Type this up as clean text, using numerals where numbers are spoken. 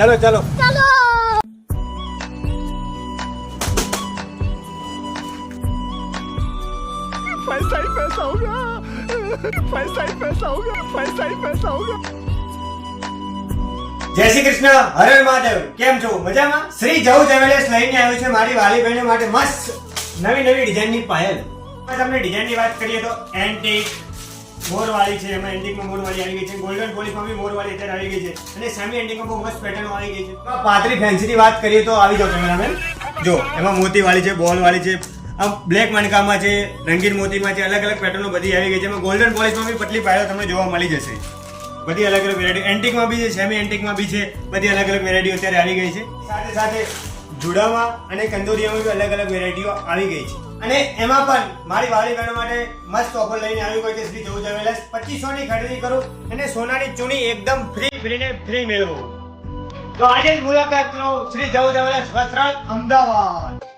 चलो चलो चलो पैसा ही पैसा होगा पैसा ही पैसा होगा पैसा ही पैसा होगा જય શ્રી કૃષ્ણ હર હર મહાદેવ કેમ છો મજામાં શ્રી જવ જ્વેલર્સ લઈને આવ્યો છે મારી વાલી બહેનો માટે મસ્ત નવી ડિઝાઇનની પાયલ તમને ડિઝાઇનની વાત કરીએ તો એન્ટિક મોરવાળી છે એમાં એન્ટિકમાં મોરવાળી આવી ગઈ છે ગોલ્ડન પોલિશમાં બી મોરવાળી અત્યારે આવી ગઈ છે અને સેમી એન્ટિકમાં બહુ મસ્ત પેટર્નો આવી ગઈ છે પાતળી ફેન્સીની વાત કરીએ તો આવી જાવ કેમેરામેન જો એમાં મોતીવાળી છે બોલવાળી છે આમ બ્લેક મણકામાં છે રંગીન મોતીમાં છે અલગ પેટર્નો બધી આવી ગઈ છે એમાં ગોલ્ડન પોલિશમાં બી પતલી પાયલો તમને જોવા મળી જશે બધી અલગ વેરાયટી એન્ટિકમાં બી છે સેમી એન્ટિકમાં બી છે બધી અલગ વેરાયટીઓ અત્યારે આવી ગઈ છે સાથે જુડામાં અને કંદોરિયામાં બી અલગ વેરાયટીઓ આવી ગઈ છે અને એમાં પણ મારી વાલી બહેનો માટે મસ્ત ઓફર લઈને આવી ગઈ છે શ્રી જવ જ્વેલર્સ 2500 ની ખરીદી કરો અને સોનાની ચૂણી એકદમ ફ્રી મેળવો તો આજે જ મુલાકાત લો શ્રી જવ જ્વેલર્સ વસ્ત્રાલ અમદાવાદ